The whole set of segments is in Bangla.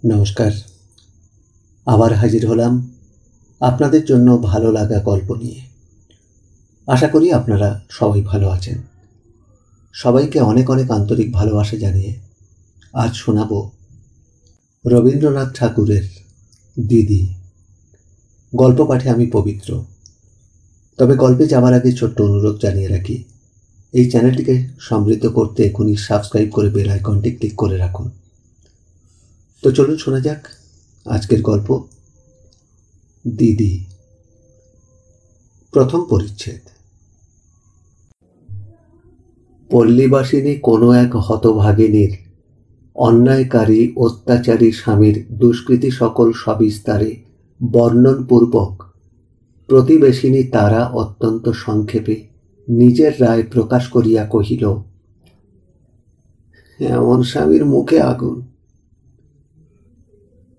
নমস্কার, আবার হাজির হলাম আপনাদের জন্য ভালো লাগা গল্প নিয়ে। আশা করি আপনারা সবাই ভালো আছেন। সবাইকে অনেক অনেক আন্তরিক ভালোবাসা জানিয়ে আজ শোনাব রবীন্দ্রনাথ ঠাকুরের দিদি। গল্প পাঠে আমি পবিত্র। তবে গল্পে যাওয়ার আগে ছোট্ট অনুরোধ জানিয়ে রাখি, এই চ্যানেলটিকে সমৃদ্ধ করতে এখনই সাবস্ক্রাইব করে বেল আইকনটি ক্লিক করে রাখুন। তো চলুন শোনা যাক আজকের গল্প দিদি। প্রথম পরিচ্ছেদ। পল্লীবাসিনী কোনো এক হতভাগিনীর অন্যায়কারী অত্যাচারী স্বামীর দুষ্কৃতি সকল সবিস্তারে বর্ণনপূর্বক প্রতিবেশিনী তারা অত্যন্ত সংক্ষেপে নিজের রায় প্রকাশ করিয়া কহিল, এমন স্বামীর মুখে আগুন।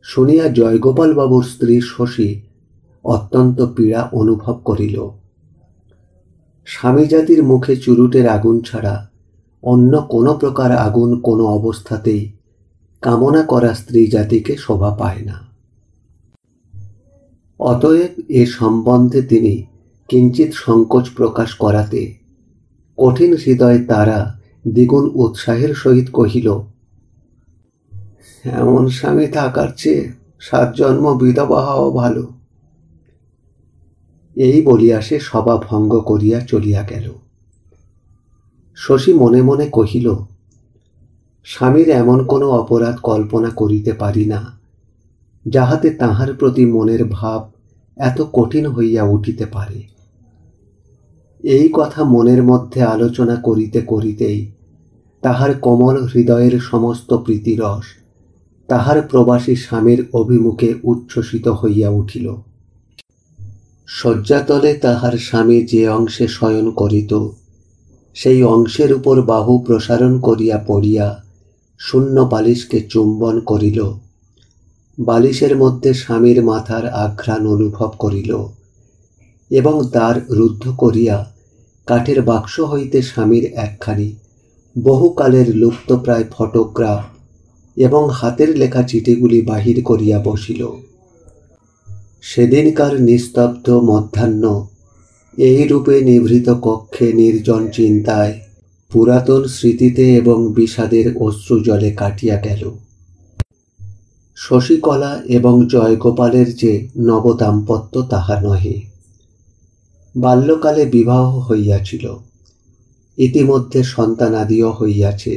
শুনিয়া জয়গোপাল বাবুর স্ত্রী শশী অত্যন্ত পীড়া অনুভব করিল। স্বামী জাতির মুখে চুরুটের আগুন ছাড়া অন্য কোনো প্রকার আগুন কোনো অবস্থাতেই কামনা করা স্ত্রী জাতিকে শোভা পায় না। অতএব এ সম্বন্ধে তিনি কিঞ্চিত সংকোচ প্রকাশ করাতে কঠিন হৃদয় তারা দ্বিগুণ উৎসাহের সহিত কহিল, এমন স্বামী থাকার চেয়ে 7 জন্ম বিধবা হওয়া ভালো। এই বলিয়া সে সভা ভঙ্গ করিয়া চলিয়া গেল। শশী মনে মনে কহিল, স্বামীর এমন কোনো অপরাধ কল্পনা করিতে পারি না, যাহাতে তাহার প্রতি মনের ভাব এত কঠিন হইয়া উঠিতে পারে। এই কথা মনের মধ্যে আলোচনা করিতে করিতেই তাহার কোমল হৃদয়ের সমস্ত প্রীতিরস তাহার প্রবাসী স্বামীর অভিমুখে উচ্ছ্বসিত হইয়া উঠিল। শয্যাতলে তাহার স্বামী যে অংশে শয়ন করিত, সেই অংশের উপর বাহু প্রসারণ করিয়া পড়িয়া শূন্য বালিশকে চুম্বন করিল। বালিশের মধ্যে স্বামীর মাথার আঘ্রাণ অনুভব করিল এবং দ্বার রুদ্ধ করিয়া কাঠের বাক্স হইতে স্বামীর একখানি বহুকালের লুপ্তপ্রায় ফটোগ্রাফ এবং হাতের লেখা চিঠিগুলি বাহির করিয়া বসিল। সেদিনকার নিস্তব্ধ মধ্যাহ্ন এই রূপে নিভৃত কক্ষে নির্জন চিন্তায়, পুরাতন স্মৃতিতে এবং বিষাদের অশ্রুজলে কাটিয়া গেল। শশীকলা এবং জয়গোপালের যে নবদাম্পত্য তাহা নহে। বাল্যকালে বিবাহ হইয়াছিল, ইতিমধ্যে সন্তানাদিও হইয়াছে।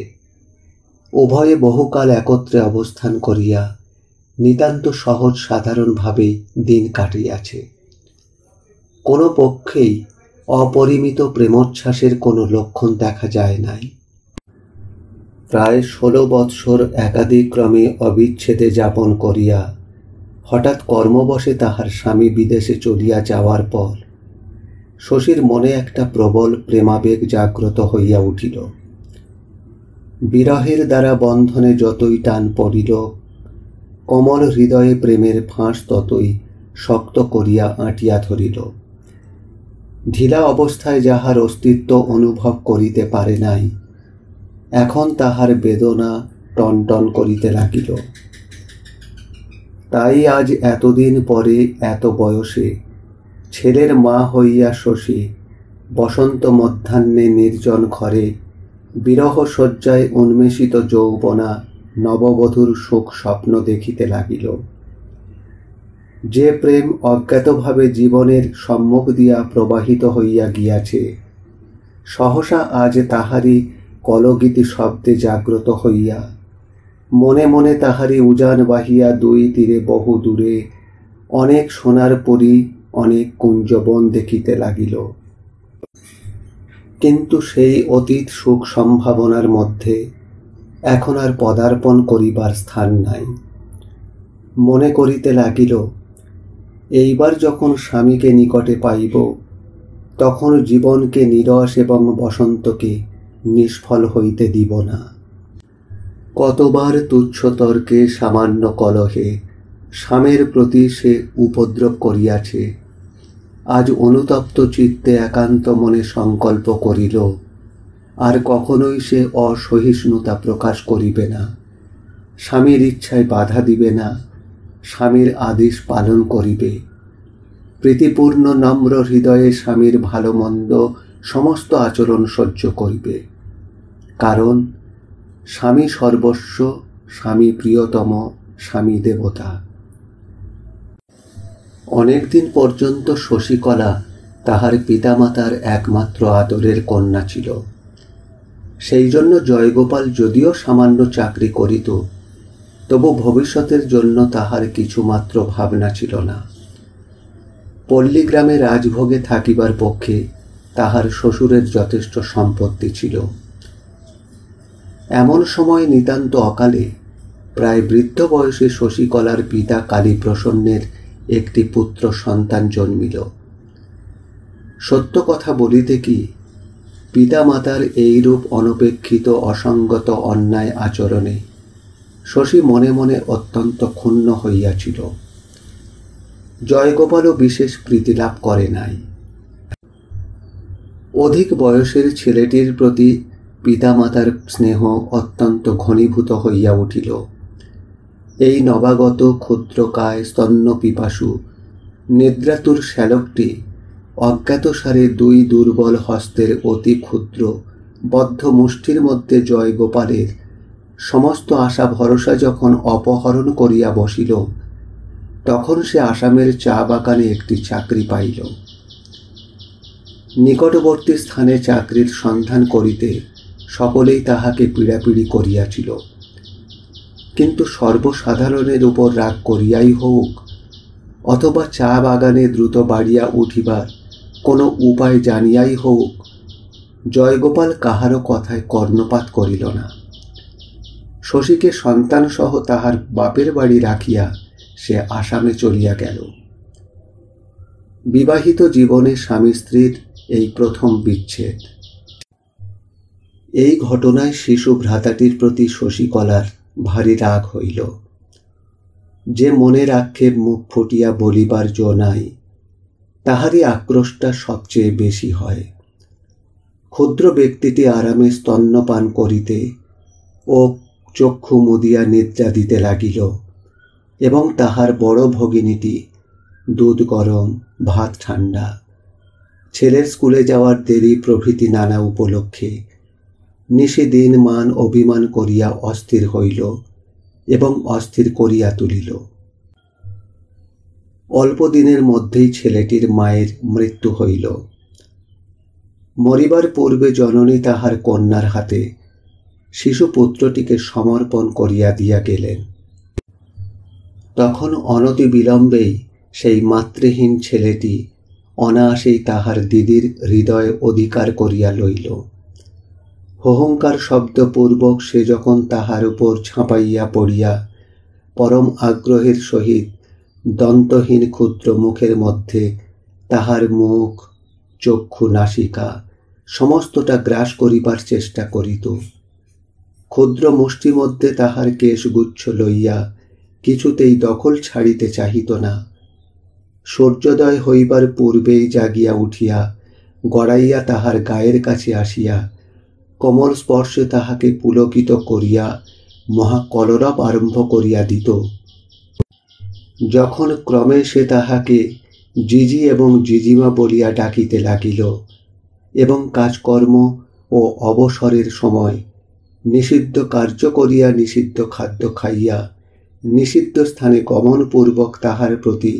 উভয়ে বহুকাল একত্রে অবস্থান করিয়া নিতান্ত সহজ সাধারণভাবে দিন কাটিয়াছে। কোনো পক্ষেই অপরিমিত প্রেমোচ্ছ্বাসের কোনো লক্ষণ দেখা যায় নাই। প্রায় 16 বৎসর একাদিক্রমে অবিচ্ছেদে যাপন করিয়া হঠাৎ কর্মবশে তাহার স্বামী বিদেশে চলিয়া যাওয়ার পর শশীর মনে একটা প্রবল প্রেমাবেগ জাগ্রত হইয়া উঠিল। বিরহের দ্বারা বন্ধনে যতই টান পড়িল, কোমল হৃদয়ে প্রেমের ফাঁস ততই শক্ত করিয়া আঁটিয়া ধরিল। ঢিলা অবস্থায় যাহার অস্তিত্ব অনুভব করিতে পারে নাই, এখন তাহার বেদনা টনটন করিতে লাগিল। তাই আজ এতদিন পরে এত বয়সে ছেলের মা হইয়া শশী বসন্ত মধ্যাহ্নে নির্জন ঘরে বিরহ শয্যায় উন্মেষিত যৌবনা নববধূর সুখ স্বপ্ন দেখিতে লাগিল। যে প্রেম অজ্ঞাতভাবে জীবনের সম্মুখ দিয়া প্রবাহিত হইয়া গিয়াছে, সহসা আজ তাহারই কলগীতি শব্দে জাগ্রত হইয়া মনে মনে তাহারই উজান বাহিয়া দুই তীরে বহু দূরে অনেক সোনার পরী, অনেক কুঞ্জবন দেখিতে লাগিল। কিন্তু সেই অতীত সুখ সম্ভাবনার মধ্যে এখন আর পদার্পণ করিবার স্থান নাই। মনে করিতে লাগিল, এইবার যখন স্বামীকে নিকটে পাইব, তখন জীবনকে নিরস এবং বসন্তকে নিষ্ফল হইতে দিব না। কতবার তুচ্ছ তর্কে সামান্য কলহে স্বামীর প্রতি সে উপদ্রব করিয়াছে। আজ অনুতপ্ত চিত্তে একান্ত মনে সংকল্প করিল, আর কখনোই সে অসহিষ্ণুতা প্রকাশ করিবে না। স্বামীর ইচ্ছায় বাধা দিবে না, স্বামীর আদেশ পালন করিবে। প্রীতিপূর্ণ নম্র হৃদয়ে স্বামীর ভালো মন্দ সমস্ত আচরণ সহ্য করিবে। কারণ স্বামী সর্বস্ব, স্বামী প্রিয়তম, স্বামী দেবতা। অনেকদিন পর্যন্ত শশীকলা তাহার পিতামাতার একমাত্র আদরের কন্যা ছিল। সেই জন্য জয়গোপাল যদিও সামান্য চাকরি করিত, তবু ভবিষ্যতের জন্য তাহার কিছুমাত্র ভাবনা ছিল না। পল্লীগ্রামে রাজভোগে থাকিবার পক্ষে তাহার শ্বশুরের যথেষ্ট সম্পত্তি ছিল। এমন সময় নিতান্ত অকালে প্রায় বৃদ্ধ বয়সে শশীকলার পিতা কালীপ্রসন্নের একটি পুত্র সন্তান জন্মিল। সত্য কথা বলিতে কি, পিতামাতার এইরূপ অনপেক্ষিত অসঙ্গত অন্যায় আচরণে শশী মনে মনে অত্যন্ত ক্ষুণ্ণ হইয়াছিল। জয়গোপালও বিশেষ প্রীতিলাভ করে নাই। অধিক বয়সের ছেলেটির প্রতি পিতামাতার স্নেহ অত্যন্ত ঘনীভূত হইয়া উঠিল। এই নবাগত ক্ষুদ্রকায় স্তন্য পিপাসু নিদ্রাতুর শ্যালকটি অজ্ঞাতসারে দুই দুর্বল হস্তের অতি ক্ষুদ্র বদ্ধ মুষ্টির মধ্যে জয়গোপালের সমস্ত আশা ভরসা যখন অপহরণ করিয়া বসিল, তখন সে আসামের চা বাগানে একটি চাকরি পাইল। নিকটবর্তী স্থানে চাকরির সন্ধান করিতে সকলেই তাহাকে পীড়াপিড়ি করিয়াছিল। কিন্তু সর্বসাধারণের উপর রাগ করিয়াই হোক, অথবা চা বাগানে দ্রুত বাড়িয়া উঠিবার কোনো উপায় জানিয়াই হোক, জয়গোপাল কাহারও কথায় কর্ণপাত করিল না। শশীকে সন্তানসহ তাহার বাপের বাড়ি রাখিয়া সে আসামে চলিয়া গেল। বিবাহিত জীবনে স্বামী স্ত্রীর এই প্রথম বিচ্ছেদ। এই ঘটনায় শিশু ভ্রাতাটির প্রতি শশীকলার ভারী রাগ হইল। যে মনের আক্ষেপ মুখ ফুটিয়া বলিবার জো নাই, তাহারই আক্রোশটা সবচেয়ে বেশি হয়। ক্ষুদ্র ব্যক্তিটি আরামে স্তন্যপান করিতে ও চক্ষু মুদিয়া নিদ্রা দিতে লাগিল, এবং তাহার বড় ভগিনীটি দুধ গরম, ভাত ঠান্ডা, ছেলের স্কুলে যাওয়ার দেরি প্রভৃতি নানা উপলক্ষে নিশিদিন মান অভিমান করিয়া অস্থির হইল এবং অস্থির করিয়া তুলিল। অল্প দিনের মধ্যেই ছেলেটির মায়ের মৃত্যু হইল। মরিবার পূর্বে জননী তাহার কন্যার হাতে শিশুপুত্রটিকে সমর্পণ করিয়া দিয়া গেলেন। তখন অনতি বিলম্বেই সেই মাতৃহীন ছেলেটি অনায়াসেই তাহার দিদির হৃদয় অধিকার করিয়া লইল। হোহংকার শব্দপূর্বক সে যখন তাহার উপর ঝাঁপাইয়া পড়িয়া পরম আগ্রহের সহিত দন্তহীন ক্ষুদ্র মুখের মধ্যে তাহার মুখ, চক্ষু, নাসিকা সমস্তটা গ্রাস করিবার চেষ্টা করিত, ক্ষুদ্র মুষ্টি মধ্যে তাহার কেশগুচ্ছ লইয়া কিছুতেই দখল ছাড়িতে চাহিত না, সূর্যোদয় হইবার পূর্বেই জাগিয়া উঠিয়া গড়াইয়া তাহার গায়ের কাছে আসিয়া কোমল স্পর্শে তাহাকে পুলকিত করিয়া মহাকলরব আরম্ভ করিয়া দিত। যখন ক্রমে সে তাহাকে জিজি এবং জিজিমা বলিয়া ডাকিতে লাগিল এবং কাজকর্ম ও অবসরের সময় নিষিদ্ধ কার্য করিয়া নিষিদ্ধ খাদ্য খাইয়া নিষিদ্ধ স্থানে গমনপূর্বক তাহার প্রতি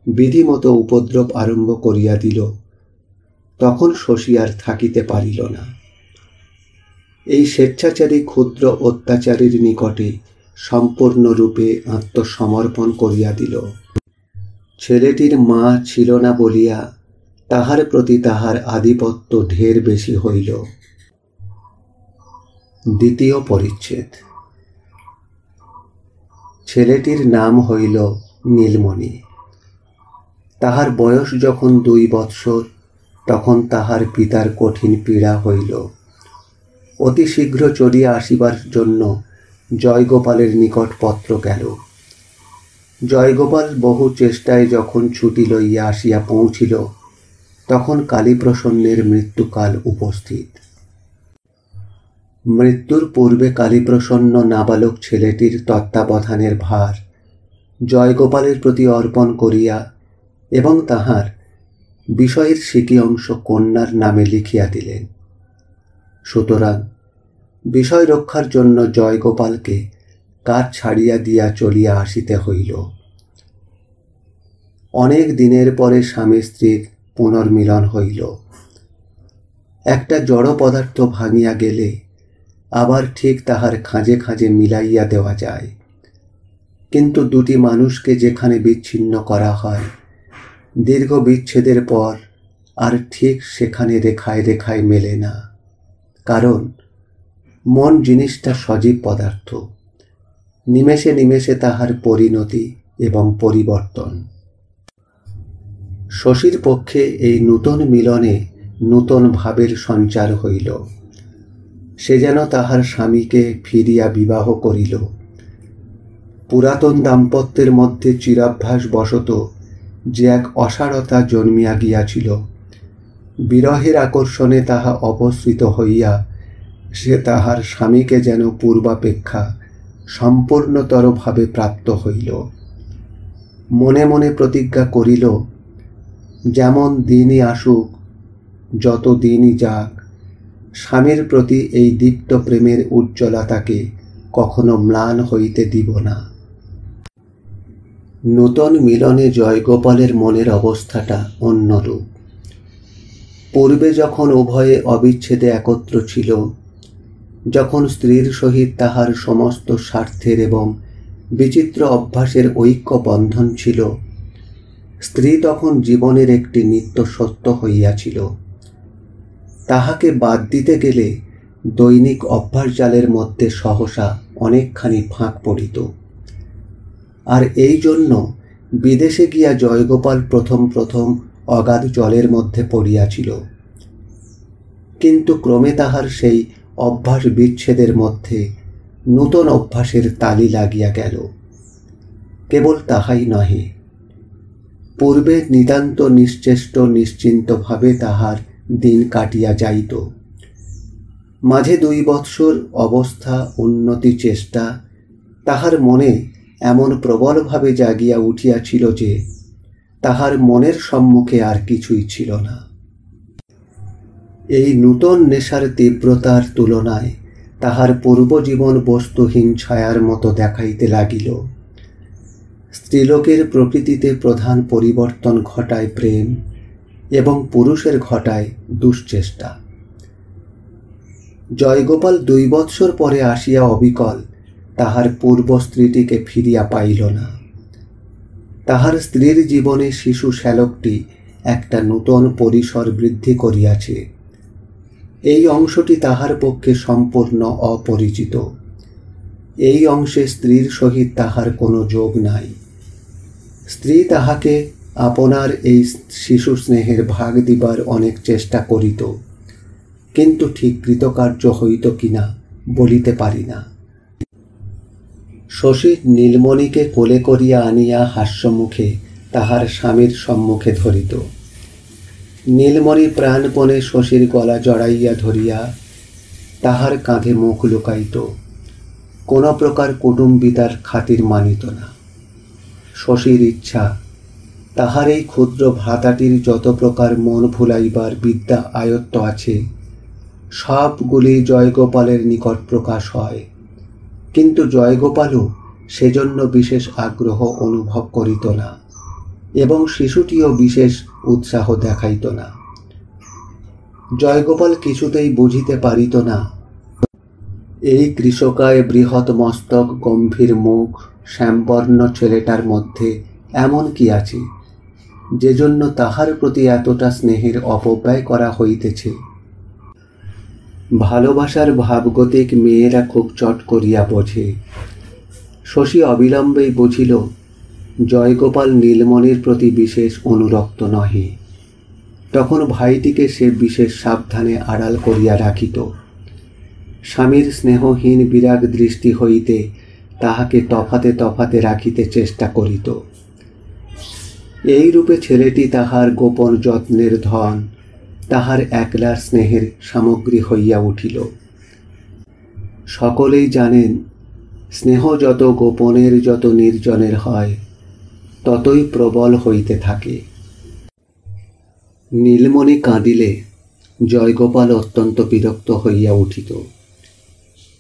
বিধিমতো উপদ্রব আরম্ভ করিয়া দিল, তখন শশী আর থাকিতে পারিল না। এই স্বেচ্ছাচারী ক্ষুদ্র অত্যাচারীর নিকটে সম্পূর্ণরূপে আত্মসমর্পণ করিয়া দিল। ছেলেটির মা ছিল না বলিয়া তাহার প্রতি তাহার আধিপত্য ঢের বেশি হইল। দ্বিতীয় পরিচ্ছেদ। ছেলেটির নাম হইল নীলমণি। তাহার বয়স যখন 2 বৎসর, তখন তাহার পিতার কঠিন পীড়া হইল। অতি শীঘ্র চলিয়া আসিবার জন্য জয়গোপালের নিকট পত্র গেল। জয়গোপাল বহু চেষ্টায় যখন ছুটি লইয়া আসিয়া পৌঁছিল, তখন কালীপ্রসন্নের মৃত্যুকাল উপস্থিত। মৃত্যুর পূর্বে কালীপ্রসন্ন নাবালক ছেলেটির তত্ত্বাবধানের ভার জয়গোপালের প্রতি অর্পণ করিয়া এবং তাহার বিষয়ের সিকি অংশ কন্যার নামে লিখিয়া দিলেন। সুতরাং বিষয় রক্ষার জন্য জয়গোপালকে কাজ ছাড়িয়া দিয়া চলিয়া আসিতে হইল। অনেক দিনের পরে স্বামী স্ত্রীর পুনর্মিলন হইল। একটা জড় পদার্থ ভাঙিয়া গেলে আবার ঠিক তাহার খাঁজে খাঁজে মিলাইয়া দেওয়া যায়, কিন্তু দুটি মানুষকে যেখানে বিচ্ছিন্ন করা হয়, দীর্ঘ বিচ্ছেদের পর আর ঠিক সেখানে রেখায় রেখায় মেলে না, কারণ মন জিনিসটা সজীব পদার্থ, নিমেষে নিমেষে তাহার পরিণতি এবং পরিবর্তন। শশীর পক্ষে এই নূতন মিলনে নূতন ভাবের সঞ্চার হইল। সে যেন তাহার স্বামীকে ফিরিয়া বিবাহ করিল। পুরাতন দাম্পত্যের মধ্যে চিরাভ্যাস বশত যে এক অসারতা জন্মিয়া গিয়াছিল, বিরহের আকর্ষণে তাহা অপসৃত হইয়া সে তাহার স্বামীকে যেন পূর্বাপেক্ষা সম্পূর্ণতরভাবে প্রাপ্ত হইল। মনে মনে প্রতিজ্ঞা করিল, যেমন দিনই আসুক, যত দিনই যাক, স্বামীর প্রতি এই দীপ্ত প্রেমের উজ্জ্বলতাকে কখনো ম্লান হইতে দিব না। নূতন মিলনে জয়গোপালের মনের অবস্থাটা অন্যরূপ। পূর্বে যখন উভয়ে অবিচ্ছেদে একত্র ছিল, যখন স্ত্রীর সহিত তাহার সমস্ত স্বার্থের এবং বিচিত্র অভ্যাসের ঐক্য বন্ধন ছিল, স্ত্রী তখন জীবনের একটি নিত্য সত্য হইয়াছিল। তাহাকে বাদ দিতে গেলে দৈনিক অভ্যাস জালের মধ্যে সহসা অনেকখানি ফাঁক পড়িত। আর এই জন্য বিদেশে গিয়া জয়গোপাল প্রথম প্রথম অগাধ জলের মধ্যে পড়িয়াছিল, কিন্তু ক্রমে তাহার সেই অভ্যাস বিচ্ছেদের মধ্যে নূতন অভ্যাসের তালি লাগিয়া গেল। কেবল তাহাই নহে, পূর্বে নিতান্ত নিশ্চেষ্ট নিশ্চিন্তভাবে তাহার দিন কাটিয়া যাইত। মাঝে 2 বৎসর অবস্থা উন্নতি চেষ্টা তাহার মনে এমন প্রবলভাবে জাগিয়া উঠিয়াছিল যে তাহার মনের সম্মুখে আর কিছুই ছিল না। এই নূতন নেশার তীব্রতার তুলনায় তাহার পূর্বজীবন বস্তুহীন ছায়ার মতো দেখাইতে লাগিল। স্ত্রীলোকের প্রকৃতিতে প্রধান পরিবর্তন ঘটায় প্রেম এবং পুরুষের ঘটায় দুশ্চেষ্টা। জয়গোপাল 2 বৎসর পরে আসিয়া অবিকল তাহার পূর্ব স্ত্রীটিকে ফিরিয়া পাইল না। তাহার স্ত্রীর জীবনে শিশু শ্যালকটি একটা নূতন পরিসর বৃদ্ধি করিয়াছে। এই অংশটি তাহার পক্ষে সম্পূর্ণ অপরিচিত। এই অংশে স্ত্রীর সহিত তাহার কোনো যোগ নাই। স্ত্রী তাহাকে আপনার এই শিশু স্নেহের ভাগ দিবার অনেক চেষ্টা করিত, কিন্তু ঠিক কৃতকার্য হইত কিনা বলিতে পারি না। শশী নীলমণিকে কোলে করিয়া আনিয়া হাস্যমুখে তাহার স্বামীর সম্মুখে ধরিত। নীলমণি প্রাণপণে শশীর গলা জড়াইয়া ধরিয়া তাহার কাঁধে মুখ লুকাইত, কোন প্রকার কুটুম্বিতার খাতির মানিত না। শশীর ইচ্ছা তাহার এই ক্ষুদ্র ভ্রাতাটির যত প্রকার মন ভুলাইবার বিদ্যা আয়ত্ত আছে, সবগুলি জয়গোপালের নিকট প্রকাশ হয়, কিন্তু জয়গোপালও সেজন্য বিশেষ আগ্রহ অনুভব করিত না এবং শিশুটিও বিশেষ উৎসাহ দেখাইত না। জয়গোপাল কিছুতেই বুঝিতে পারিত না এই কৃষকায় বৃহৎ মস্তক গম্ভীর মুখ শ্যামবর্ণ ছেলেটার মধ্যে এমন কি আছে যে জন্য তাহার প্রতি এতটা স্নেহের অপব্যয় করা হইতেছে। ভালোবাসার ভাবগতিক মেয়েরা খুব চট করিয়া বোঝে। শশী অবিলম্বেই বুঝিল জয়গোপাল নীলমণির প্রতি বিশেষ অনুরক্ত নহে। তখন ভাইটিকে সে বিশেষ সাবধানে আড়াল করিয়া রাখিত। স্বামীর স্নেহহীন বিরাগ দৃষ্টি হইতে তাহাকে তফাতে তফাতে রাখিতে চেষ্টা করিত। এই রূপে ছেলেটি তাহার গোপন যত্নের ধন, তাহার একলার স্নেহের সামগ্রী হইয়া উঠিল। সকলেই জানেন, স্নেহ যত গোপনের, যত নির্জনের হয়, ততই প্রবল হইতে থাকে। নীলমণি কাঁদিলে জয়গোপাল অত্যন্ত বিরক্ত হইয়া উঠিত।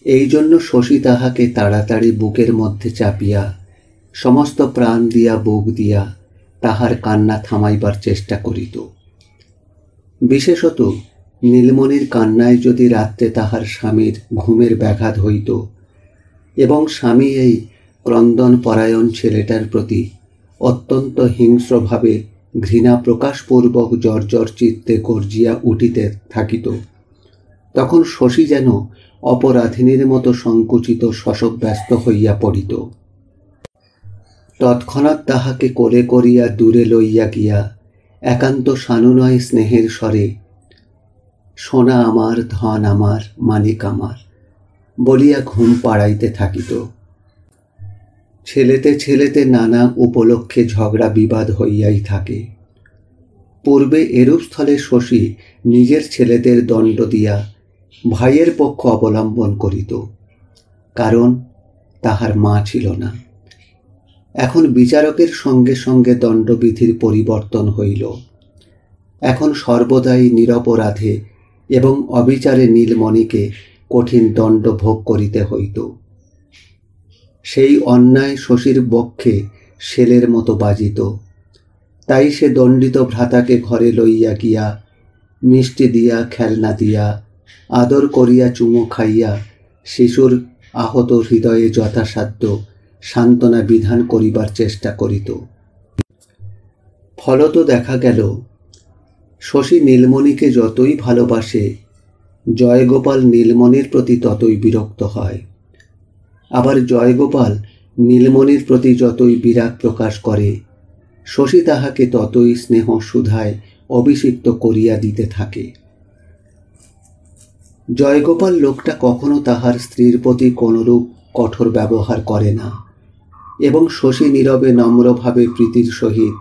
এই জন্য শশী তাহাকে তাড়াতাড়ি বুকের মধ্যে চাপিয়া সমস্ত প্রাণ দিয়া বুক দিয়া তাহার কান্না থামাইবার চেষ্টা করিত। বিশেষত নীলমণির কান্নায় যদি রাত্রে তাহার স্বামীর ঘুমের ব্যাঘাত হইত এবং স্বামী এই ক্রন্দন পরায়ণ ছেলেটার প্রতি অত্যন্ত হিংস্রভাবে ঘৃণা প্রকাশপূর্বক জর্জর চিত্তে গর্জিয়া উঠিতে থাকিত, তখন শশী যেন অপরাধিনীর মতো সংকুচিত শশব্যস্ত হইয়া পড়িত। তৎক্ষণাৎ তাহাকে কোলে করিয়া দূরে লইয়া গিয়া একান্ত সানুনয় স্নেহের স্বরে সোনা আমার, ধন আমার, মানিক আমার বলিয়া ঘুম পাড়াইতে থাকিত। ছেলেতে ছেলেতে নানা উপলক্ষে ঝগড়া বিবাদ হইয়াই থাকে। পূর্বে এরূপ স্থলে শশী নিজের ছেলেদের দণ্ড দিয়া ভাইয়ের পক্ষ অবলম্বন করিত, কারণ তাহার মা ছিল না। এখন বিচারকের সঙ্গে সঙ্গে দণ্ডবিধির পরিবর্তন হইল। এখন সর্বদাই নিরপরাধে এবং অবিচারে নীলমণিকে কঠিন দণ্ড ভোগ করিতে হইত। সেই অন্যায় শশীর বক্ষে শেলের মতো বাজিত। তাই সে দণ্ডিত ভ্রাতাকে ঘরে লইয়া গিয়া মিষ্টি দিয়া, খেলনা দিয়া, আদর করিয়া, চুমো খাইয়া শিশুর আহত হৃদয়ে যথাসাধ্য সান্ত্বনা বিধান করিবার চেষ্টা করিত। ফলত দেখা গেল, শশী নীলমণিকে যতই ভালোবাসে, জয়গোপাল নীলমণির প্রতি ততই বিরক্ত হয়। আবার জয়গোপাল নীলমণির প্রতি যতই বিরাগ প্রকাশ করে, শশী তাহাকে ততই স্নেহ সুধায় অভিষিক্ত করিয়া দিতে থাকে। জয়গোপাল লোকটা কখনো তাহার স্ত্রীর প্রতি কোনরূপ কঠোর ব্যবহার করে না এবং শশী নীরবে নম্রভাবে প্রীতির সহিত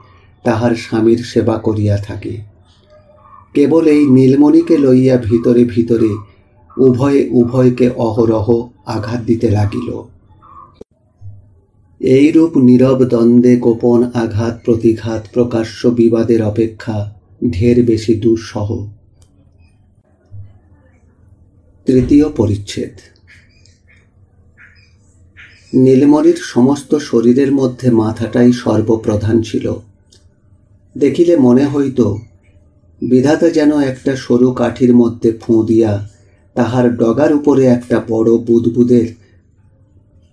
তাহার স্বামীর সেবা করিয়া থাকে। কেবল এই নীলমণিকে লইয়া ভিতরে ভিতরে উভয়ে উভয়কে অহরহ আঘাত দিতে লাগিল। এইরূপ নীরব দ্বন্দ্বে গোপন আঘাত প্রতিঘাত প্রকাশ্য বিবাদের অপেক্ষা ঢের বেশি দুঃসহ। তৃতীয় পরিচ্ছেদ। নীলমণির সমস্ত শরীরের মধ্যে মাথাটাই সর্বপ্রধান ছিল। দেখিলে মনে হইত বিধাতা যেন একটা সরু কাঠির মধ্যে ফুঁ দিয়া তাহার ডগার উপরে একটা বড় বুদবুদের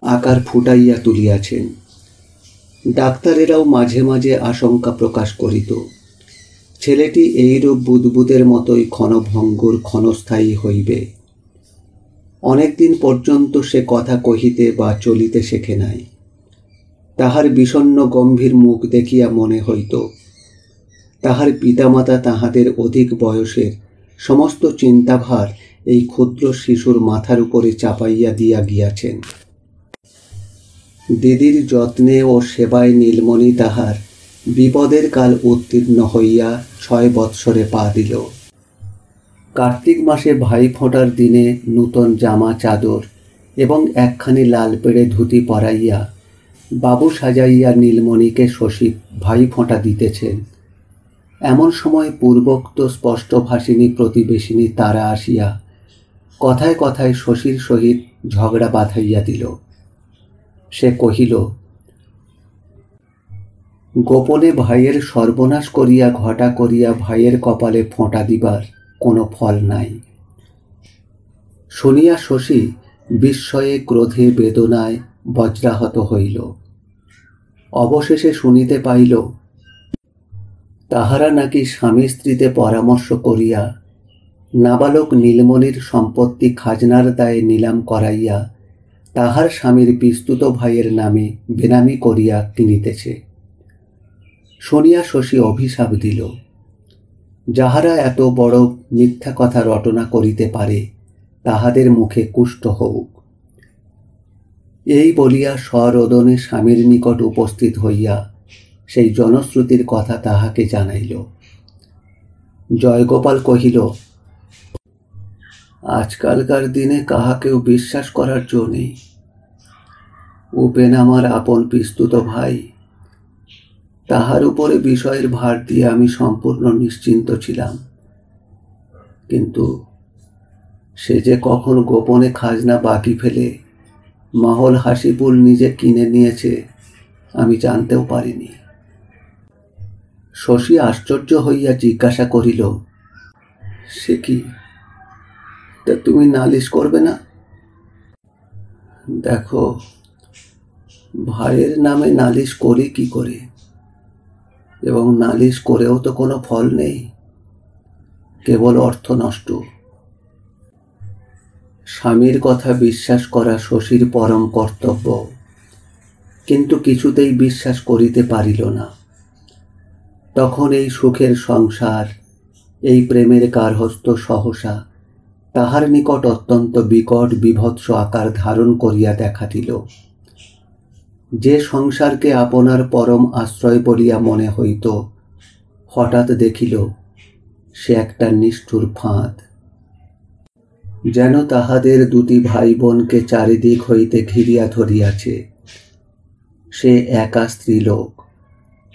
আকার ফুটাইয়া তুলিয়াছেন। ডাক্তারেরাও মাঝে মাঝে আশঙ্কা প্রকাশ করিত, ছেলেটি এইরূপ বুদবুদের মতোই ক্ষণভঙ্গুর ক্ষণস্থায়ী হইবে। অনেকদিন পর্যন্ত সে কথা কহিতে বা চলিতে শেখে নাই। তাহার বিষণ্ণ গম্ভীর মুখ দেখিয়া মনে হইত তাহার পিতামাতা তাহাদের অধিক বয়সের সমস্ত চিন্তাভার এই ক্ষুদ্র শিশুর মাথার উপরে চাপাইয়া দিয়া গিয়াছেন। দিদির যত্নে ও সেবায় নীলমণি তাহার বিপদের কাল উত্তীর্ণ হইয়া 6 বৎসরে পা দিল। কার্তিক মাসে ভাই ফোঁটার দিনে নূতন জামা চাদর এবং একখানি লাল পেড়ে ধুতি পরাইয়া বাবু সাজাইয়া নীলমণিকে শশী ভাই ফোঁটা দিতেছেন। এমন সময় পূর্বোক্ত স্পষ্টভাষিনী প্রতিবেশিনী তারা আসিয়া কথায় কথায় শশীর সহিত ঝগড়া বাঁধাইয়া দিল। সে কহিল, গোপনে ভাইয়ের সর্বনাশ করিয়া ঘটা করিয়া ভাইয়ের কপালে ফোঁটা দিবার কোনো ফল নাই। শুনিয়া শশী বিস্ময়ে ক্রোধে বেদনায় বজ্রাহত হইল। অবশেষে শুনিতে পাইল তাহারা নাকি স্বামী স্ত্রীতে পরামর্শ করিয়া নাবালক নীলমণির সম্পত্তি খাজনার দায়ে নিলাম করাইয়া তাহার স্বামীর বিস্তুত ভাইয়ের নামে বেনামি করিয়া কিনিতেছে। শুনিয়া শশী অভিশাপ দিল, যাহারা এত বড় মিথ্যা কথা রটনা করিতে পারে তাহাদের মুখে কুষ্ঠ হউক। এই বলিয়া সরোদনে স্বামীর নিকট উপস্থিত হইয়া সেই জনশ্রুতির কথা তাহাকে জানাইল। জয়গোপাল কহিল, আজকালকার দিনে কাহাকেও বিশ্বাস করার জো নেই। উপেন আমার আপন পিস্তুত ভাই, তাহার উপরে বিষয়ের ভার দিয়ে আমি সম্পূর্ণ নিশ্চিন্ত ছিলাম। কিন্তু সে যে কখন গোপনে খাজনা বাকি ফেলে মহল হাসিপুর নিজে কিনে নিয়েছে আমি জানতেও পারিনি। শশী আশ্চর্য হইয়া জিজ্ঞাসা করিল, সে কি, তা তুমি নালিশ করবে না? দেখো, ভাইয়ের নামে নালিশ করি কি করে, এবং নালিশ করেও তো কোনো ফল নেই, কেবল অর্থ নষ্ট। স্বামীর কথা বিশ্বাস করা শশীর পরম কর্তব্য, কিন্তু কিছুতেই বিশ্বাস করিতে পারিল না। তখন এই সুখের সংসার, এই প্রেমের গার্হস্থ্য সহসা তাহার নিকট অত্যন্ত বিকট বিভৎস আকার ধারণ করিয়া দেখা দিল। যে সংসারকে আপনার পরম আশ্রয় বলিয়া মনে হইত, হঠাৎ দেখিল সে একটা নিষ্ঠুর ফাঁদ। যেন তাহাদের দুটি ভাই বোনকে চারিদিক হইতে ঘিরিয়া ধরিয়াছে। সে একা স্ত্রীলোক,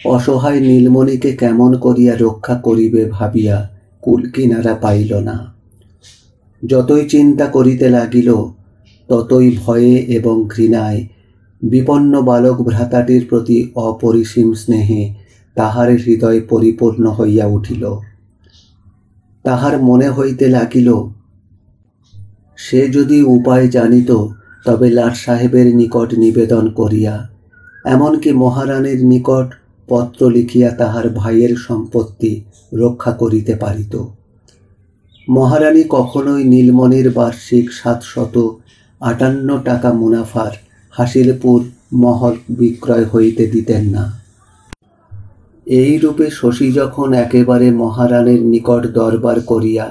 অসহায় নীলমণিকে কেমন করিয়া রক্ষা করিবে ভাবিয়া কুল কিনারা পাইল না। যতই চিন্তা করিতে লাগিল, ততই ভয়ে এবং ঘৃণায় বিপন্ন বালক ভ্রাতাটির প্রতি অপরিসীম স্নেহে তাহার হৃদয় পরিপূর্ণ হইয়া উঠিল। তাহার মনে হইতে লাগিল, সে যদি উপায় জানিত তবে লাট সাহেবের নিকট নিবেদন করিয়া, এমনকি মহারানীর নিকট পত্র লিখিয়া তাহার ভাইয়ের সম্পত্তি রক্ষা করিতে পারিত। মহারানী কখনোই নীলমণির বার্ষিক 758 টাকা মুনাফার হাসিলপুর মহল বিক্রয় হইতে দিতেন না। এই রূপে শশী যখন একেবারে মহারানীর নিকট দরবার করিয়া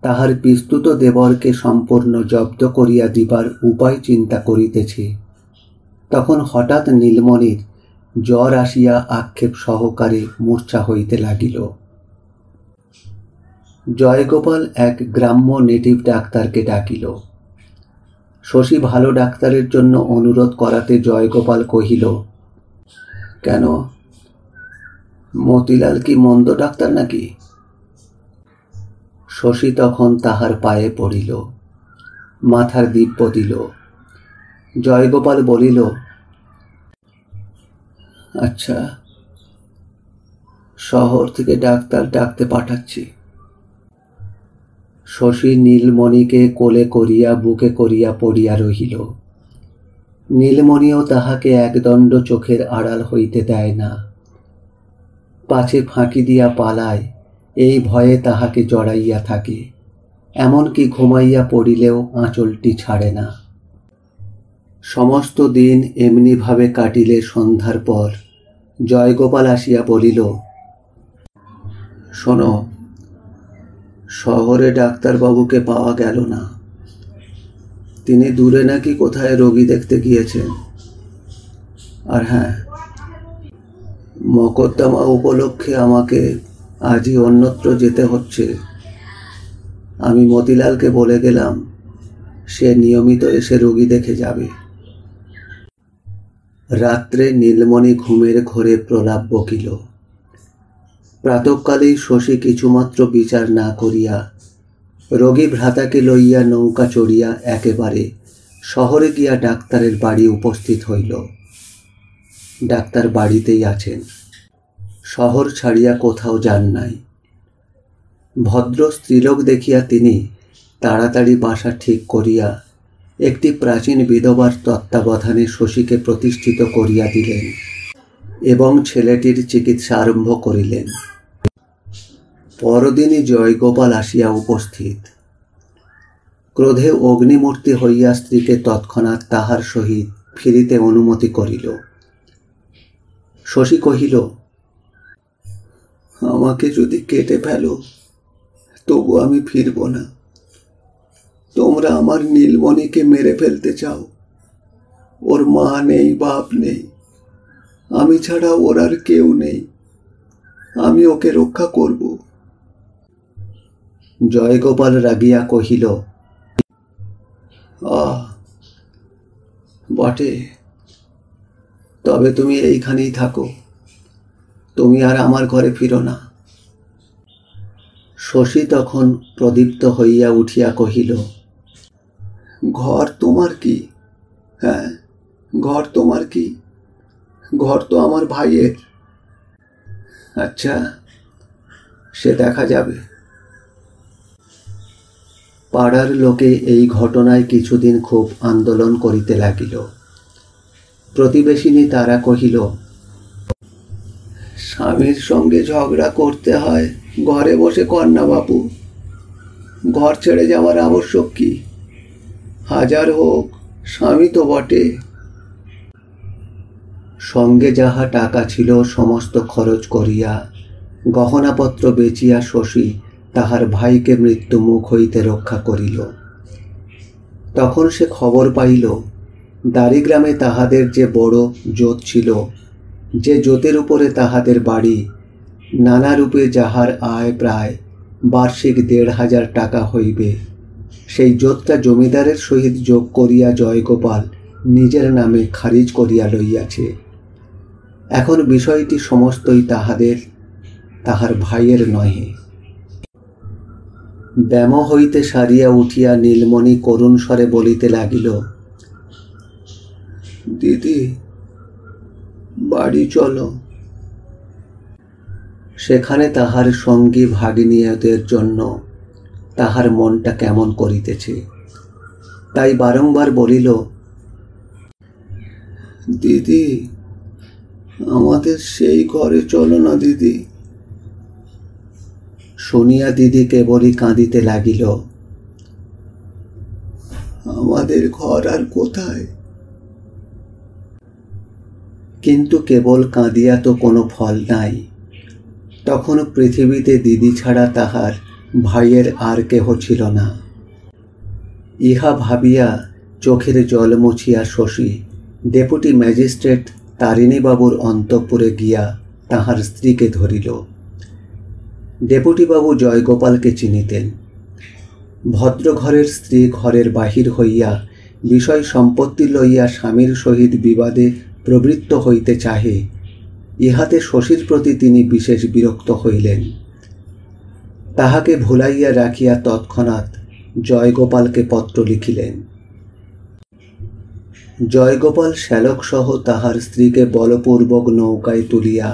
তাহার পিস্তুত দেবরকে সম্পূর্ণ জব্দ করিয়া দিবার উপায় চিন্তা করিতেছে, তখন হঠাৎ নীলমণির জ্বর আসিয়া আক্ষেপ সহকারে মূর্ছা হইতে লাগিল। জয়গোপাল এক গ্রাম্য নেটিভ ডাক্তারকে ডাকিল। শশী ভালো ডাক্তারের জন্য অনুরোধ করাতে জয়গোপাল কহিল, কেন, মতিলাল কি মন্দ ডাক্তার নাকি? শশী তখন তাহার পায়ে পড়িল, মাথার দিব্য দিল। জয়গোপাল বলিল, আচ্ছা, শহর থেকে ডাক্তার ডাকতে পাঠাচ্ছি। শশী নীলমণিকে কোলে করিয়া বুকে করিয়া পড়িয়া রহিল। নীলমণিও তাহাকে একদণ্ড চোখের আড়াল হইতে দেয় না, পাছে ফাঁকি দিয়া পালায় এই ভয়ে তাহাকে জড়াইয়া থাকে, এমনকি ঘুমাইয়া পড়িলেও আঁচলটি ছাড়ে না। সমস্ত দিন এমনিভাবে কাটিলে সন্ধ্যার পর জয়গোপাল আসিয়া বলিল, শোনো, শহরে ডাক্তারবাবুকে পাওয়া গেল না, তিনি দূরে নাকি কোথায় রোগী দেখতে গিয়েছেন। আর হ্যাঁ, মকদ্দমা উপলক্ষে আমাকে আজই অন্যত্র যেতে হচ্ছে। আমি মতিলালকে বলে গেলাম, সে নিয়মিত এসে রোগী দেখে যাবে। রাত্রে নীলমণি ঘুমের ঘোরে প্রলাপ বকিল। প্রাতঃকালেই শশী কিছুমাত্র বিচার না করিয়া রোগী ভ্রাতাকে লইয়া নৌকা চড়িয়া একেবারে শহরে গিয়া ডাক্তারের বাড়ি উপস্থিত হইল। ডাক্তার বাড়িতেই আছেন, শহর ছাড়িয়া কোথাও যান নাই। ভদ্র স্ত্রীলোক দেখিয়া তিনি তাড়াতাড়ি বাসা ঠিক করিয়া একটি প্রাচীন বিধবার তত্ত্বাবধানে শশীকে প্রতিষ্ঠিত করিয়া দিলেন এবং ছেলেটির চিকিৎসা আরম্ভ করিলেন। পরদিনই জয়গোপাল আসিয়া উপস্থিত। ক্রোধে অগ্নিমূর্তি হইয়া স্ত্রীকে তৎক্ষণাৎ তাহার সহিত ফিরিতে অনুমতি করিল। শশী কহিল, আমাকে যদি কেটে ফেলো তবু আমি ফিরব না। তোমরা আমার নীলমণিকে মেরে ফেলতে চাও, ওর মা নেই, বাপ নেই, আমি ছাড়া ওর আর কেউ নেই, আমি ওকে রক্ষা করব। জয়গোপাল রাগিয়া কহিল, বটে, তবে তুমি এইখানেই থাকো, তুমি আর আমার ঘরে ফিরো না। শশী তখন প্রদীপ্ত হইয়া উঠিয়া কহিল, ঘর তোমার কি? হ্যাঁ, ঘর তোমার কি? ঘর তো আমার ভাইয়ের। আচ্ছা, সে দেখা যাবে। পাড়ার লোকে এই ঘটনায় কিছুদিন খুব আন্দোলন করিতে লাগিল। প্রতিবেশিনী তারা কহিল, স্বামীর সঙ্গে ঝগড়া করতে হয়, ঘরে বসে কর না বাপু, ঘর ছেড়ে যাওয়ার আবশ্যক কি? হাজার হোক, স্বামী তো বটে। সঙ্গে যাহা টাকা ছিল সমস্ত খরচ করিয়া গহনাপত্র বেচিয়া শশী তাহার ভাইকে মৃত্যু মুখ হইতে রক্ষা করিল। তখন সে খবর পাইল, দাড়িগ্রামে তাহাদের যে বড় জোত ছিল, যে জোতের উপরে তাহাদের বাড়ি, নানা রূপে যাহার আয় প্রায় বার্ষিক ১,৫০০ টাকা হইবে, সেই জোতটা জমিদারের সহিত যোগ করিয়া জয়গোপাল নিজের নামে খারিজ করিয়া লইয়াছে। এখন বিষয়টি সমস্তই তাহাদের, তাহার ভাইয়ের নহে। ব্যামো হইতে সারিয়া উঠিয়া নীলমণি করুণ স্বরে বলিতে লাগিল, দিদি, বাড়ি চলো। সেখানে তাহার সঙ্গী ভাগিনীয়দের জন্য তাহার মনটা কেমন করিতেছে, তাই বারংবার বলিল, দিদি, আমাদের সেই ঘরে চলো না দিদি। শুনিয়া দিদি কেবলই কাঁদিতে লাগিল, আমাদের ঘর আর কোথায়? কিন্তু কেবল কাঁদিয়া তো কোনো ফল নাই। তখন পৃথিবীতে দিদি ছাড়া তাহার ভাইয়ের আর কেহ ছিল না। ইহা ভাবিয়া চোখের জল মুছিয়া শশী ডেপুটি ম্যাজিস্ট্রেট তারিণীবাবুর অন্তঃপুরে গিয়া তাহার স্ত্রীকে ধরিল। ডেপুটিবাবু জয়গোপালকে চিনিতেন। ভদ্রঘরের স্ত্রী ঘরের বাহির হইয়া বিষয় সম্পত্তি লইয়া স্বামীর সহিত বিবাদে প্রবৃত্ত হইতে চাহে, ইহাতে শশীর প্রতি তিনি বিশেষ বিরক্ত হইলেন। তাহাকে ভুলাইয়া রাখিয়া তৎক্ষণাৎ জয়গোপালকে পত্র লিখিলেন। জয়গোপাল শ্যালকসহ তাহার স্ত্রীকে বলপূর্বক নৌকায় তুলিয়া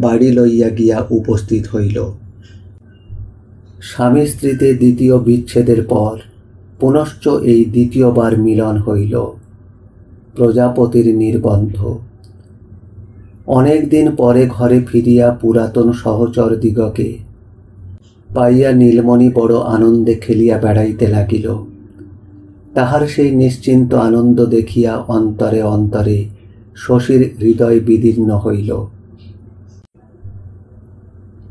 বাড়ি লইয়া গিয়া উপস্থিত হইল। স্বামী স্ত্রীতে দ্বিতীয় বিচ্ছেদের পর পুনশ্চ এই দ্বিতীয়বার মিলন হইল। প্রজাপতির নির্বন্ধ। অনেক দিন পরে ঘরে ফিরিয়া পুরাতন সহচর দিগকে পাইয়া নীলমণি বড় আনন্দে খেলিয়া বেড়াইতে লাগিল। তাহার সেই নিশ্চিন্ত আনন্দ দেখিয়া অন্তরে অন্তরে শশীর হৃদয় বিদীর্ণ হইল।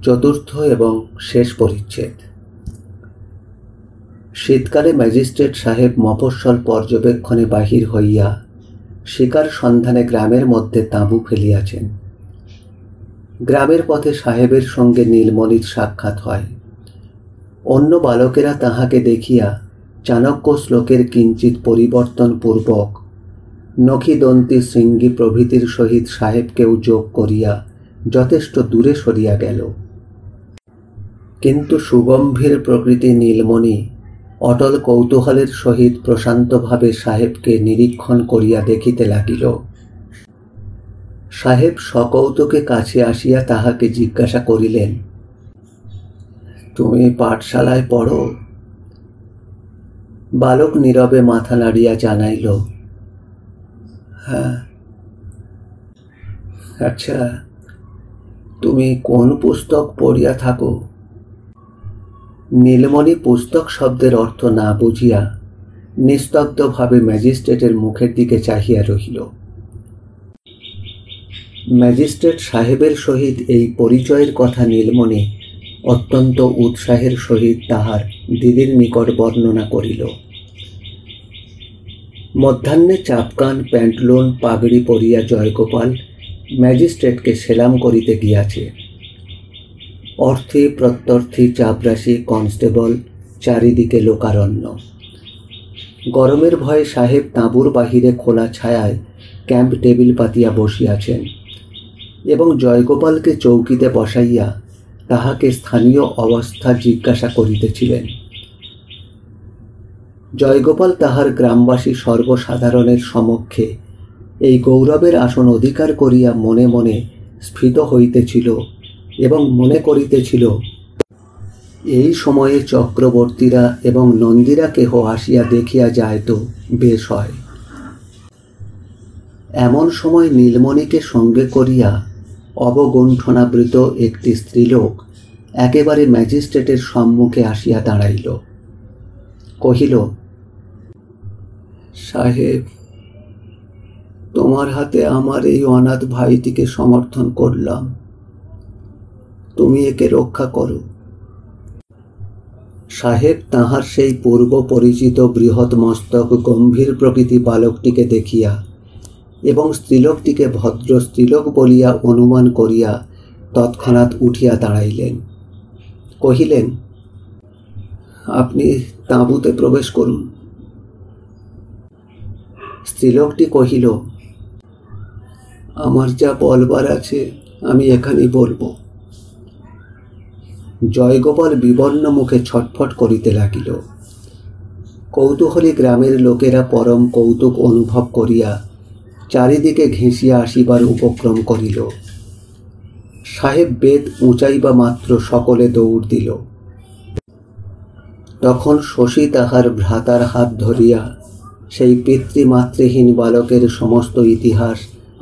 চতুর্থ এবং শেষ পরিচ্ছেদ। শীতকালে ম্যাজিস্ট্রেট সাহেব মফস্বল পর্যবেক্ষণে বাহির হইয়া শিকার সন্ধানে গ্রামের মধ্যে তাঁবু ফেলিয়াছেন। গ্রামের পথে সাহেবের সঙ্গে নীলমণির সাক্ষাৎ হয়। অন্য বালকেরা তাহাকে দেখিয়া চাণক্য শ্লোকের কিঞ্চিত পরিবর্তন পূর্বক নখীদন্তী শৃঙ্গী প্রভৃতির সহিত সাহেবকেও যোগ করিয়া যথেষ্ট দূরে সরিয়া গেল। কিন্তু সুগম্ভীর প্রকৃতি নীলমণি অটল কৌতূহলের সহিত প্রশান্তভাবে সাহেবকে নিরীক্ষণ করিয়া দেখিতে লাগিল। সাহেব সকৌতুকে কাছে আসিয়া তাহাকে জিজ্ঞাসা করিলেন, তুমি পাঠশালায় পড়ো? বালক নীরবে মাথা নাড়িয়া জানাইল, হ্যাঁ। আচ্ছা, তুমি কোন পুস্তক পড়িয়া থাকো? নীলমণি পুস্তক শব্দের অর্থ না বুঝিয়া নিস্তব্ধভাবে ম্যাজিস্ট্রেটের মুখের দিকে চাহিয়া রহিল। ম্যাজিস্ট্রেট সাহেবের সহিত এই পরিচয়ের কথা নীলমণি অত্যন্ত উৎসাহের সহিত তাহার দিদির নিকট বর্ণনা করিল। মধ্যাহ্নে চাপকান প্যান্টলুন পাগড়ি পরিয়া জয়গোপাল ম্যাজিস্ট্রেটকে সেলাম করিতে গিয়াছে। অর্থী প্রত্যর্থী চাপরাশি কনস্টেবল, চারিদিকে লোকারণ্য। গরমের ভয়ে সাহেব তাঁবুর বাহিরে খোলা ছায়ায় ক্যাম্প টেবিল পাতিয়া বসিয়াছেন এবং জয়গোপালকে চৌকিতে বসাইয়া তাহাকে স্থানীয় অবস্থা জিজ্ঞাসা করিতেছিলেন। জয়গোপাল তাহার গ্রামবাসী সর্বসাধারণের সমক্ষে এই গৌরবের আসন অধিকার করিয়া মনে মনে স্ফীত হইতেছিল এবং মনে করিতেছিল, এই সময়ে চক্রবর্তীরা এবং নন্দীরা কেহ আসিয়া দেখিয়া যায় তো বেশ হয়। এমন সময় নীলমণিকে সঙ্গে করিয়া অবগুণ্ঠনাবৃত একটি স্ত্রীলোক একেবারে ম্যাজিস্ট্রেটের সম্মুখে আসিয়া দাঁড়াইল। কহিল, সাহেব, তোমার হাতে আমার এই অনাথ ভাইটিকে সমর্থন করলাম, তুমি একে রক্ষা করো। সাহেব তাহার সেই পূর্ব পরিচিত বৃহৎ মস্তক গম্ভীর প্রকৃতি বালকটিকে দেখিয়া এবং স্ত্রীলোকটিকে ভদ্র স্ত্রীলোক বলিয়া অনুমান করিয়া তৎক্ষণাৎ উঠিয়া দাঁড়াইলেন। কহিলেন, আপনি তাঁবুতে প্রবেশ করুন। স্ত্রীলোকটি কহিল, আমার যা বলবার আছে আমি এখানেই বলবো। জয়গোপাল বিবর্ণ মুখে ছটফট করিতে লাগিল। কৌতূহলী গ্রামের লোকেরা পরম কৌতুক অনুভব করিয়া চারিদিকে ঘেঁষিয়া আসিবার উপক্রম করিল। সাহেব বেদ উঁচাইবা মাত্র সকলে দৌড় দিল। তখন শশী তাহার ভ্রাতার হাত ধরিয়া সেই পিতৃমাতৃহীন বালকের সমস্ত ইতিহাস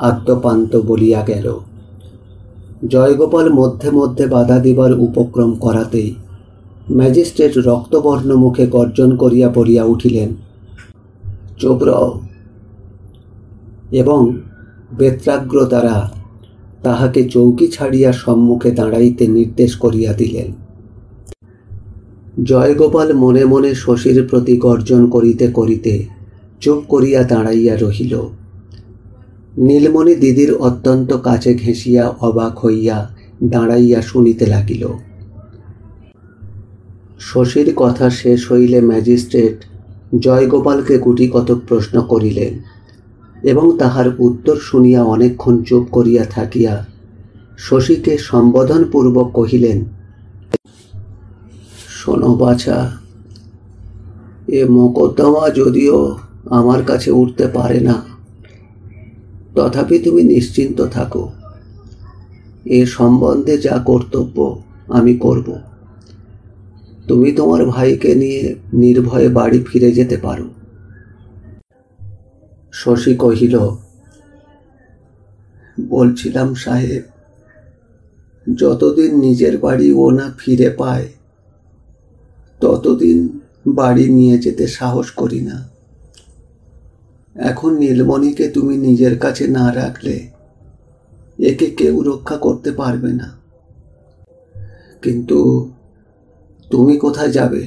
আদ্যপান্ত বলিয়া গেল। জয়গোপাল মধ্যে মধ্যে বাধা দিবার উপক্রম করাতেই ম্যাজিস্ট্রেট রক্তবর্ণ মুখে গর্জন করিয়া পড়িয়া উঠিলেন, চুপ রও, এবং বেত্রাগ্র দ্বারা তাহাকে চৌকি ছাড়িয়া সম্মুখে দাঁড়াইতে নির্দেশ করিয়া দিলেন। জয়গোপাল মনে মনে শশীর প্রতি গর্জন করিতে করিতে চুপ করিয়া দাঁড়াইয়া রহিল। নীলমণি দিদির অত্যন্ত কাছে ঘেঁষিয়া অবাক হইয়া দাঁড়াইয়া শুনিতে লাগিল। শশীর কথা শেষ হইলে ম্যাজিস্ট্রেট জয়গোপালকে গুটি কতক প্রশ্ন করিলেন এবং তাহার উত্তর শুনিয়া অনেকক্ষণ চুপ করিয়া থাকিয়া শশীকে সম্বোধনপূর্বক কহিলেন, শোনো বাছা, এ মোকদ্দমা যদিও আমার কাছে উঠতে পারে না, তথাপি তুমি নিশ্চিন্ত থাকো, এ সম্বন্ধে যা কর্তব্য আমি করব। তুমি তোমার ভাইকে নিয়ে নির্ভয়ে বাড়ি ফিরে যেতে পারো। শশী কহিল, বলছিলাম সাহেব, যতদিন নিজের বাড়ি ও না ফিরে পায় ততদিন বাড়ি নিয়ে যেতে সাহস করি না। এখন নীলমণিকে তুমি নিজের কাছে না রাখলে একে কেউ রক্ষা করতে পারবে না। কিন্তু তুমি কোথায় যাবে?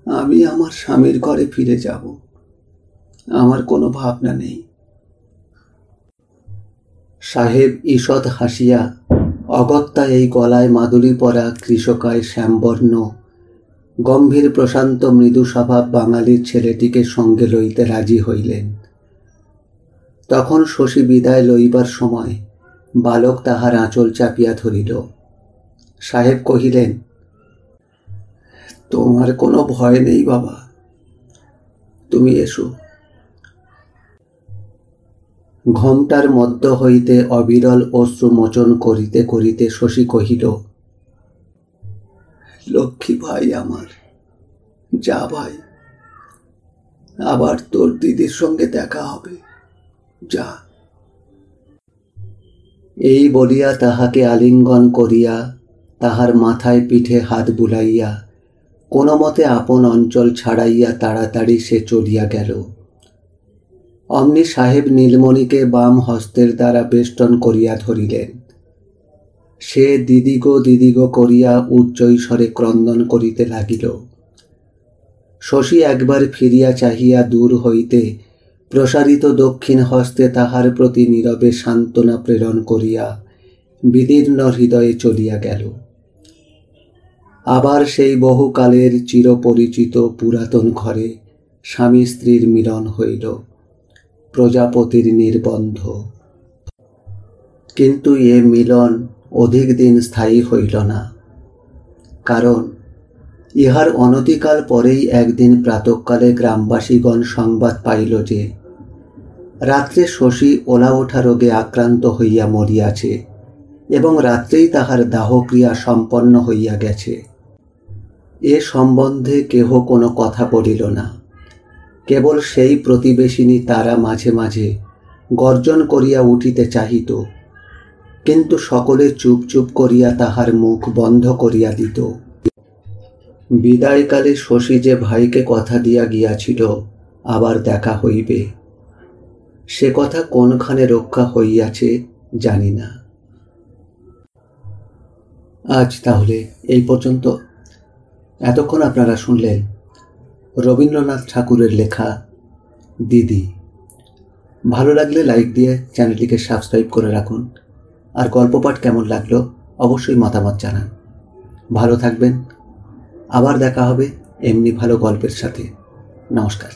আমি আমার স্বামীর ঘরে ফিরে যাব, আমার কোনো ভাবনা নেই। সাহেব ঈষৎ হাসিয়া অগত্যা এই গলায় মাদুলি পরা কৃষকায় শ্যামবর্ণ গম্ভীর প্রশান্ত মৃদু স্বভাব বাঙালির ছেলেটিকে সঙ্গে লইতে রাজি হইলেন। তখন শশী বিদায় লইবার সময় বালক তাহার আঁচল চাপিয়া ধরিল। সাহেব কহিলেন, তোমার কোনো ভয় নেই বাবা, তুমি এসো। ঘোমটার মধ্য হইতে অবিরল অশ্রু মোচন করিতে করিতে শশী কহিল, লক্ষ্মী ভাই আমার, যা ভাই, আবার তোর দিদির সঙ্গে দেখা হবে, যা। এই বলিয়া তাহাকে আলিঙ্গন করিয়া তাহার মাথায় পিঠে হাত বুলাইয়া কোনো মতে আপন অঞ্চল ছাড়াইয়া তাড়াতাড়ি সে চলিয়া গেল। অমনি সাহেব নীলমণিকে বাম হস্তের দ্বারা বেষ্টন করিয়া ধরিলেন। সে দিদিগো দিদিগো করিয়া উচ্চৈস্বরে ক্রন্দন করিতে লাগিল। শশী একবার ফিরিয়া চাহিয়া দূর হইতে প্রসারিত দক্ষিণ হস্তে তাহার প্রতি নীরবে সান্ত্বনা প্রেরণ করিয়া বিদীর্ণ হৃদয়ে চলিয়া গেল। আবার সেই বহুকালের চিরপরিচিত পুরাতন ঘরে স্বামী স্ত্রীর মিলন হইল, প্রজাপতির নির্বন্ধ। কিন্তু এ মিলন অধিক দিন স্থায়ী হইল না, কারণ ইহার অনতিকাল পরেই একদিন প্রাতঃকালে গ্রামবাসীগণ সংবাদ পাইল যে রাত্রে শশী ওলা ওঠা রোগে আক্রান্ত হইয়া মরিয়াছে এবং রাত্রেই তাহার দাহক্রিয়া সম্পন্ন হইয়া গেছে। এ সম্বন্ধে কেহ কোনো কথা বলিল না। কেবল সেই প্রতিবেশিনী তারা মাঝে মাঝে গর্জন করিয়া উঠিতে চাহিত, কিন্তু সকলে চুপ চুপ করিয়া তাহার মুখ বন্ধ করিয়া দিত। বিদায়কালে শশী যে ভাইকে কথা দিয়া গিয়াছিল আবার দেখা হইবে, সে কথা কোনখানে রক্ষা হইয়াছে জানি না। আজ তাহলে এই পর্যন্ত। এতক্ষণ আপনারা শুনলেন রবীন্দ্রনাথ ঠাকুরের লেখা দিদি। ভালো লাগলে লাইক দিয়ে চ্যানেলটিকে সাবস্ক্রাইব করে রাখুন। আর গল্প পাঠ কেমন লাগলো অবশ্যই মতামত জানান। ভালো থাকবেন। আবার দেখা হবে এমনি ভালো গল্পের সাথে। নমস্কার।